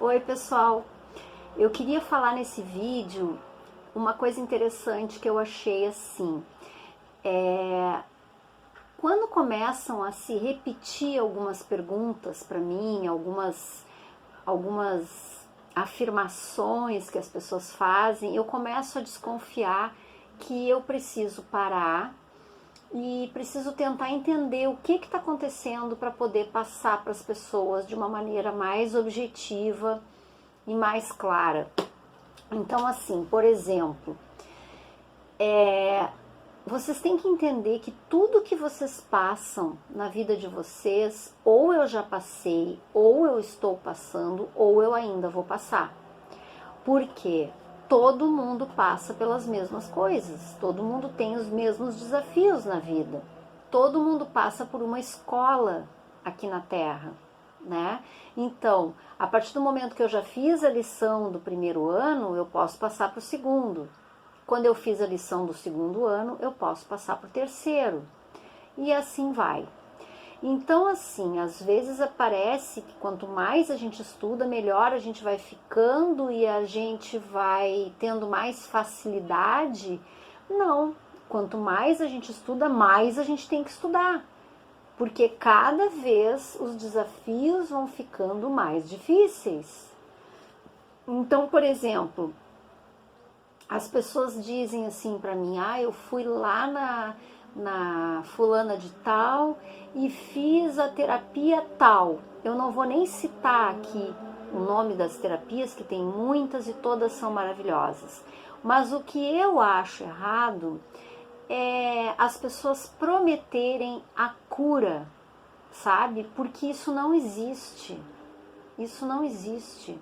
Oi pessoal, eu queria falar nesse vídeo uma coisa interessante que eu achei assim, quando começam a se repetir algumas perguntas para mim, algumas afirmações que as pessoas fazem, eu começo a desconfiar que eu preciso parar e preciso tentar entender o que está acontecendo para poder passar para as pessoas de uma maneira mais objetiva e mais clara. Então, assim, por exemplo, vocês têm que entender que tudo que vocês passam na vida de vocês, ou eu já passei, ou eu estou passando, ou eu ainda vou passar. Porque todo mundo passa pelas mesmas coisas, todo mundo tem os mesmos desafios na vida, todo mundo passa por uma escola aqui na Terra, né? Então, a partir do momento que eu já fiz a lição do primeiro ano, eu posso passar para o segundo. Quando eu fiz a lição do segundo ano, eu posso passar para o terceiro. E assim vai. Então, assim, às vezes parece que quanto mais a gente estuda, melhor a gente vai ficando e a gente vai tendo mais facilidade. Não, quanto mais a gente estuda, mais a gente tem que estudar. Porque cada vez os desafios vão ficando mais difíceis. Então, por exemplo, as pessoas dizem assim para mim, eu fui lá na fulana de tal e fiz a terapia tal. Eu não vou nem citar aqui o nome das terapias, que tem muitas e todas são maravilhosas. Mas o que eu acho errado é as pessoas prometerem a cura, sabe? Porque isso não existe. Isso não existe.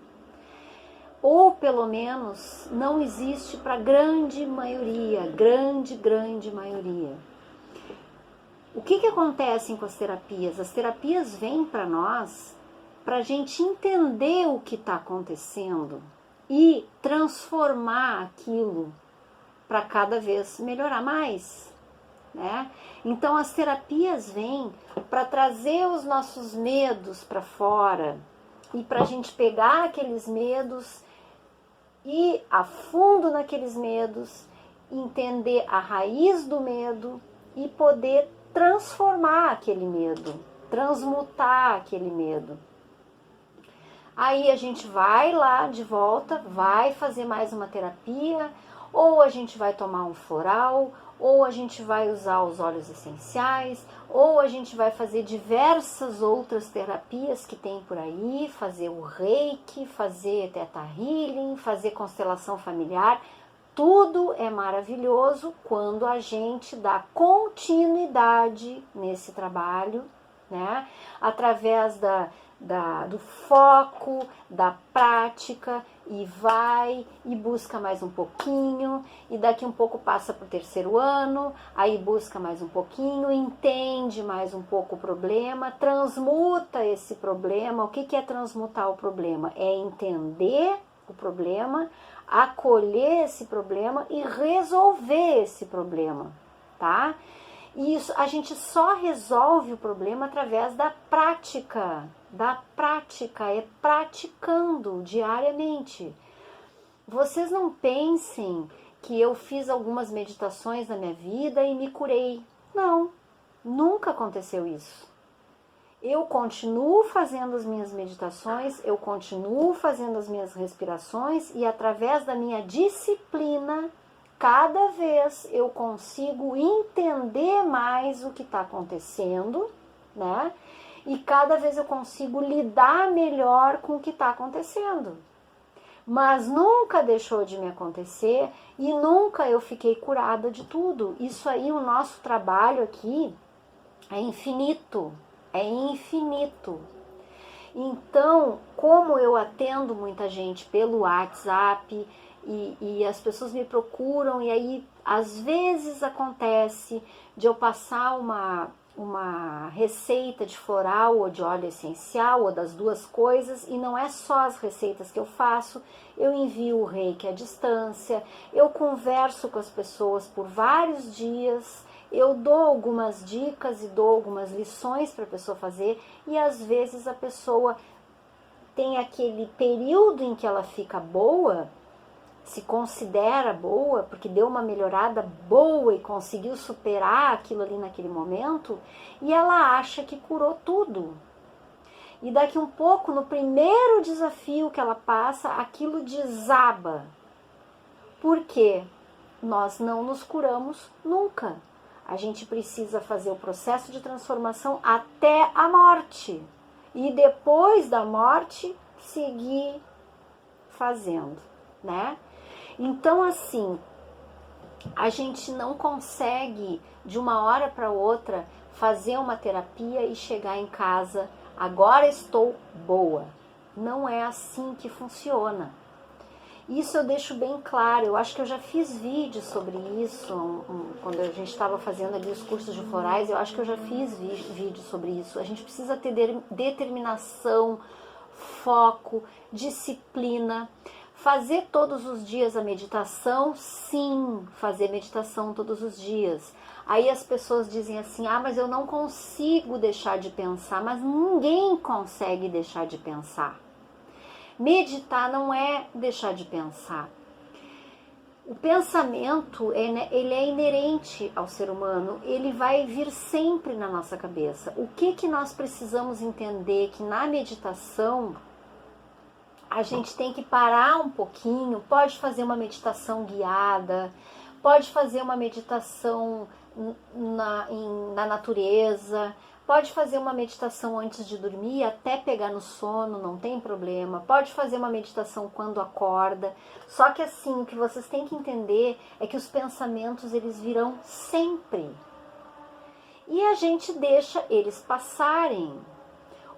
Ou pelo menos não existe para a grande maioria, grande maioria. O que acontece com as terapias? As terapias vêm para nós para a gente entender o que está acontecendo e transformar aquilo para cada vez melhorar mais, né? Então as terapias vêm para trazer os nossos medos para fora e para a gente pegar aqueles medos, ir a fundo naqueles medos, entender a raiz do medo e poder transformar aquele medo, transmutar aquele medo. Aí a gente vai lá de volta, vai fazer mais uma terapia, ou a gente vai tomar um floral, ou a gente vai usar os óleos essenciais, ou a gente vai fazer diversas outras terapias que tem por aí, fazer o reiki, fazer teta healing, fazer constelação familiar. Tudo é maravilhoso quando a gente dá continuidade nesse trabalho, né? Através do foco, da prática, e vai e busca mais um pouquinho, e daqui um pouco passa para o terceiro ano, aí busca mais um pouquinho, entende mais um pouco o problema, transmuta esse problema. O que é transmutar o problema? É entender o problema, acolher esse problema e resolver esse problema, tá? E isso, a gente só resolve o problema através da prática, é praticando diariamente. Vocês não pensem que eu fiz algumas meditações na minha vida e me curei. Não, nunca aconteceu isso. Eu continuo fazendo as minhas meditações, eu continuo fazendo as minhas respirações e através da minha disciplina, cada vez eu consigo entender mais o que está acontecendo, né? E cada vez eu consigo lidar melhor com o que está acontecendo. Mas nunca deixou de me acontecer e nunca eu fiquei curada de tudo. Isso aí, o nosso trabalho aqui é infinito, é infinito. Então, como eu atendo muita gente pelo WhatsApp e as pessoas me procuram, e aí às vezes acontece de eu passar uma receita de floral ou de óleo essencial, ou das duas coisas, e não é só as receitas que eu faço, eu envio o reiki à distância, eu converso com as pessoas por vários dias, eu dou algumas dicas e dou algumas lições para a pessoa fazer, e às vezes a pessoa tem aquele período em que ela fica boa, se considera boa, porque deu uma melhorada boa e conseguiu superar aquilo ali naquele momento, e ela acha que curou tudo. E daqui um pouco, no primeiro desafio que ela passa, aquilo desaba. Por quê? Nós não nos curamos nunca. A gente precisa fazer o processo de transformação até a morte. E depois da morte, seguir fazendo, né? Então, assim, a gente não consegue, de uma hora para outra, fazer uma terapia e chegar em casa, agora estou boa. Não é assim que funciona. Isso eu deixo bem claro. Eu acho que eu já fiz vídeo sobre isso, quando a gente estava fazendo ali os cursos de florais, eu acho que eu já fiz vídeo sobre isso. A gente precisa ter determinação, foco, disciplina. Fazer todos os dias a meditação, sim, fazer meditação todos os dias. Aí as pessoas dizem assim, mas eu não consigo deixar de pensar, mas ninguém consegue deixar de pensar. Meditar não é deixar de pensar. O pensamento, ele é inerente ao ser humano, ele vai vir sempre na nossa cabeça. O que nós precisamos entender que na meditação a gente tem que parar um pouquinho, pode fazer uma meditação guiada, pode fazer uma meditação na natureza, pode fazer uma meditação antes de dormir, até pegar no sono, não tem problema. Pode fazer uma meditação quando acorda. Só que assim, o que vocês têm que entender é que os pensamentos, eles virão sempre. E a gente deixa eles passarem.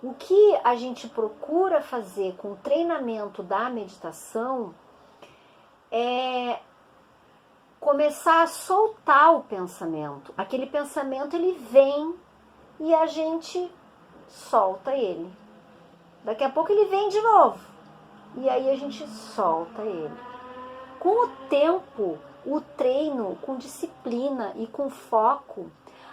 O que a gente procura fazer com o treinamento da meditação é começar a soltar o pensamento. Aquele pensamento, ele vem e a gente solta ele. Daqui a pouco ele vem de novo. E aí a gente solta ele. Com o tempo, o treino, com disciplina e com foco,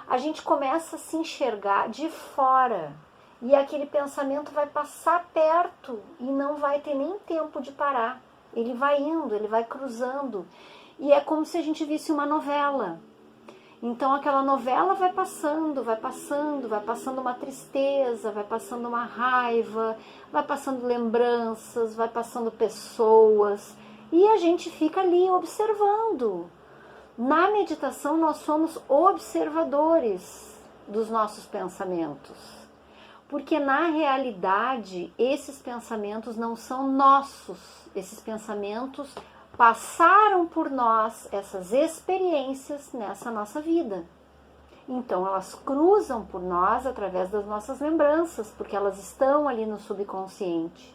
a gente começa a se enxergar de fora. E aquele pensamento vai passar perto e não vai ter nem tempo de parar. Ele vai indo, ele vai cruzando. E é como se a gente visse uma novela. Então aquela novela vai passando, vai passando, vai passando uma tristeza, vai passando uma raiva, vai passando lembranças, vai passando pessoas. E a gente fica ali observando. Na meditação nós somos observadores dos nossos pensamentos. Porque na realidade esses pensamentos não são nossos. Esses pensamentos passaram por nós, essas experiências nessa nossa vida. Então elas cruzam por nós através das nossas lembranças, porque elas estão ali no subconsciente.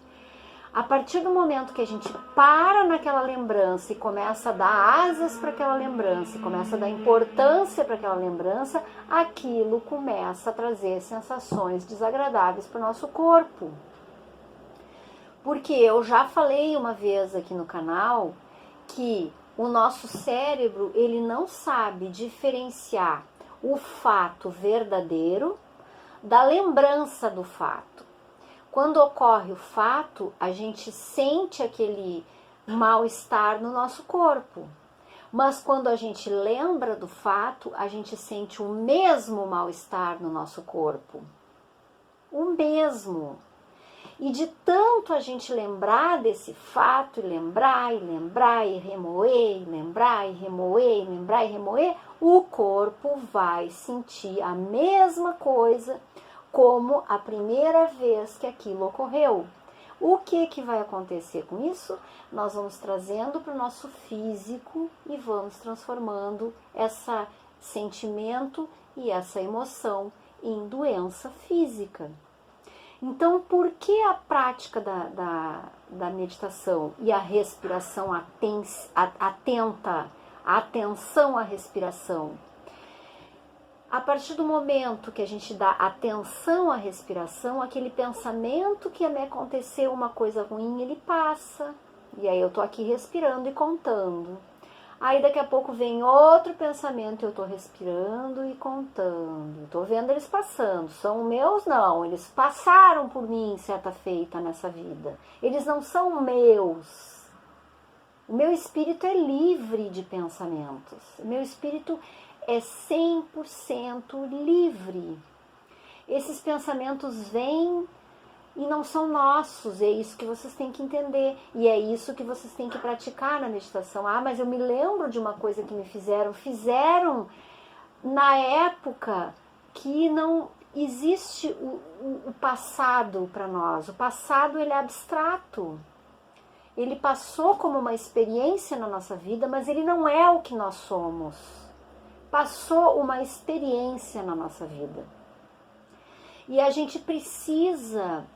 A partir do momento que a gente para naquela lembrança e começa a dar asas para aquela lembrança, e começa a dar importância para aquela lembrança, aquilo começa a trazer sensações desagradáveis para o nosso corpo. Porque eu já falei uma vez aqui no canal que o nosso cérebro, ele não sabe diferenciar o fato verdadeiro da lembrança do fato. Quando ocorre o fato, a gente sente aquele mal-estar no nosso corpo. Mas quando a gente lembra do fato, a gente sente o mesmo mal-estar no nosso corpo. O mesmo. E de tanto a gente lembrar desse fato, e lembrar, e remoer, e lembrar, e remoer, e lembrar, e remoer, o corpo vai sentir a mesma coisa como a primeira vez que aquilo ocorreu. O que vai acontecer com isso? Nós vamos trazendo para o nosso físico e vamos transformando esse sentimento e essa emoção em doença física. Então, por que a prática da meditação e a respiração atenta, a atenção à respiração? A partir do momento que a gente dá atenção à respiração, aquele pensamento que me aconteceu uma coisa ruim, ele passa. E aí eu tô aqui respirando e contando. Aí daqui a pouco vem outro pensamento, eu tô respirando e contando, tô vendo eles passando, são meus não, eles passaram por mim certa feita nessa vida, eles não são meus. O meu espírito é livre de pensamentos, o meu espírito é 100% livre. Esses pensamentos vêm e não são nossos, é isso que vocês têm que entender. E é isso que vocês têm que praticar na meditação. Ah, mas eu me lembro de uma coisa que me fizeram. Fizeram na época que não existe o passado para nós. O passado, ele é abstrato. Ele passou como uma experiência na nossa vida, mas ele não é o que nós somos. Passou uma experiência na nossa vida. E a gente precisa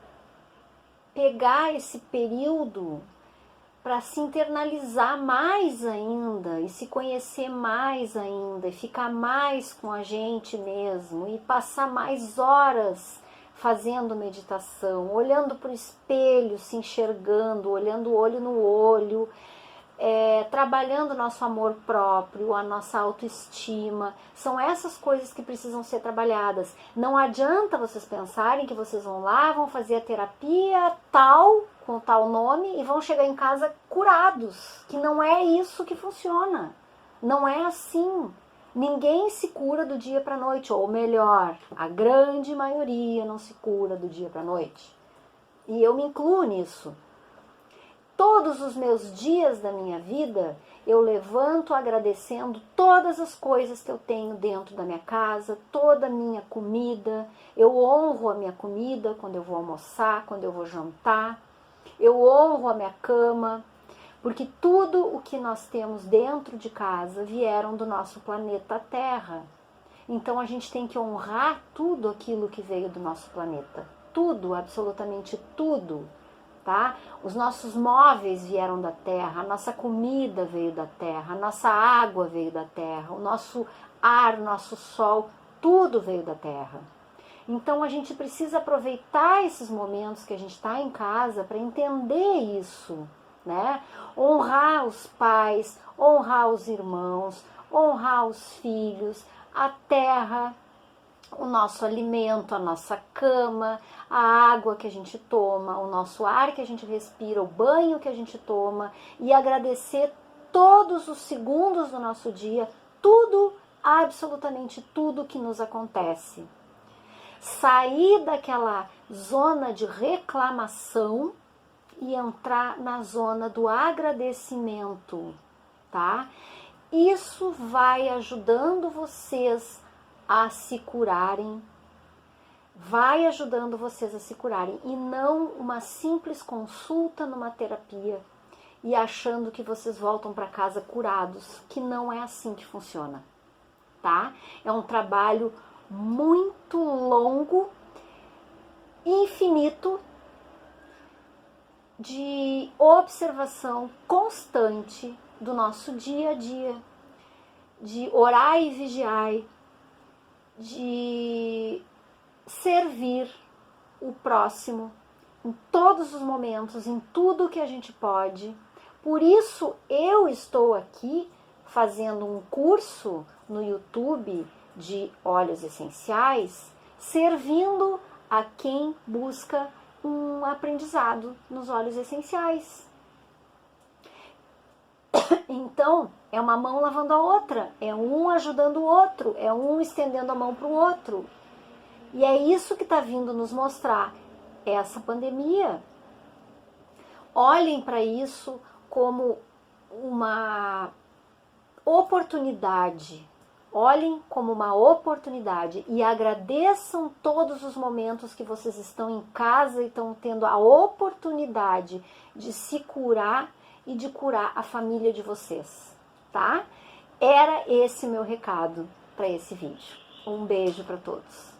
pegar esse período para se internalizar mais ainda e se conhecer mais ainda e ficar mais com a gente mesmo e passar mais horas fazendo meditação, olhando para o espelho, se enxergando, olhando o olho no olho, trabalhando o nosso amor próprio, a nossa autoestima. São essas coisas que precisam ser trabalhadas. Não adianta vocês pensarem que vocês vão lá, vão fazer a terapia tal, com tal nome, e vão chegar em casa curados. Que não é isso que funciona. Não é assim. Ninguém se cura do dia para a noite. Ou melhor, a grande maioria não se cura do dia para a noite. E eu me incluo nisso. Todos os meus dias da minha vida, eu levanto agradecendo todas as coisas que eu tenho dentro da minha casa, toda a minha comida. Eu honro a minha comida quando eu vou almoçar, quando eu vou jantar. Eu honro a minha cama, porque tudo o que nós temos dentro de casa vieram do nosso planeta Terra. Então a gente tem que honrar tudo aquilo que veio do nosso planeta. Tudo, absolutamente tudo. Tá? Os nossos móveis vieram da terra, a nossa comida veio da terra, a nossa água veio da terra, o nosso ar, o nosso sol, tudo veio da terra. Então a gente precisa aproveitar esses momentos que a gente está em casa para entender isso, né? Honrar os pais, honrar os irmãos, honrar os filhos, a terra, o nosso alimento, a nossa cama, a água que a gente toma, o nosso ar que a gente respira, o banho que a gente toma, e agradecer todos os segundos do nosso dia, tudo, absolutamente tudo que nos acontece. Sair daquela zona de reclamação e entrar na zona do agradecimento, tá? Isso vai ajudando vocês a se curarem, vai ajudando vocês a se curarem, e não uma simples consulta numa terapia e achando que vocês voltam para casa curados, que não é assim que funciona, tá? É um trabalho muito longo, infinito, de observação constante do nosso dia a dia, de orar e vigiar, de servir o próximo em todos os momentos, em tudo que a gente pode. Por isso eu estou aqui fazendo um curso no YouTube de óleos essenciais, servindo a quem busca um aprendizado nos óleos essenciais. Então, é uma mão lavando a outra, é um ajudando o outro, é um estendendo a mão para o outro. E é isso que está vindo nos mostrar essa pandemia. Olhem para isso como uma oportunidade. Olhem como uma oportunidade e agradeçam todos os momentos que vocês estão em casa e estão tendo a oportunidade de se curar e de curar a família de vocês, tá? Era esse meu recado para esse vídeo. Um beijo para todos.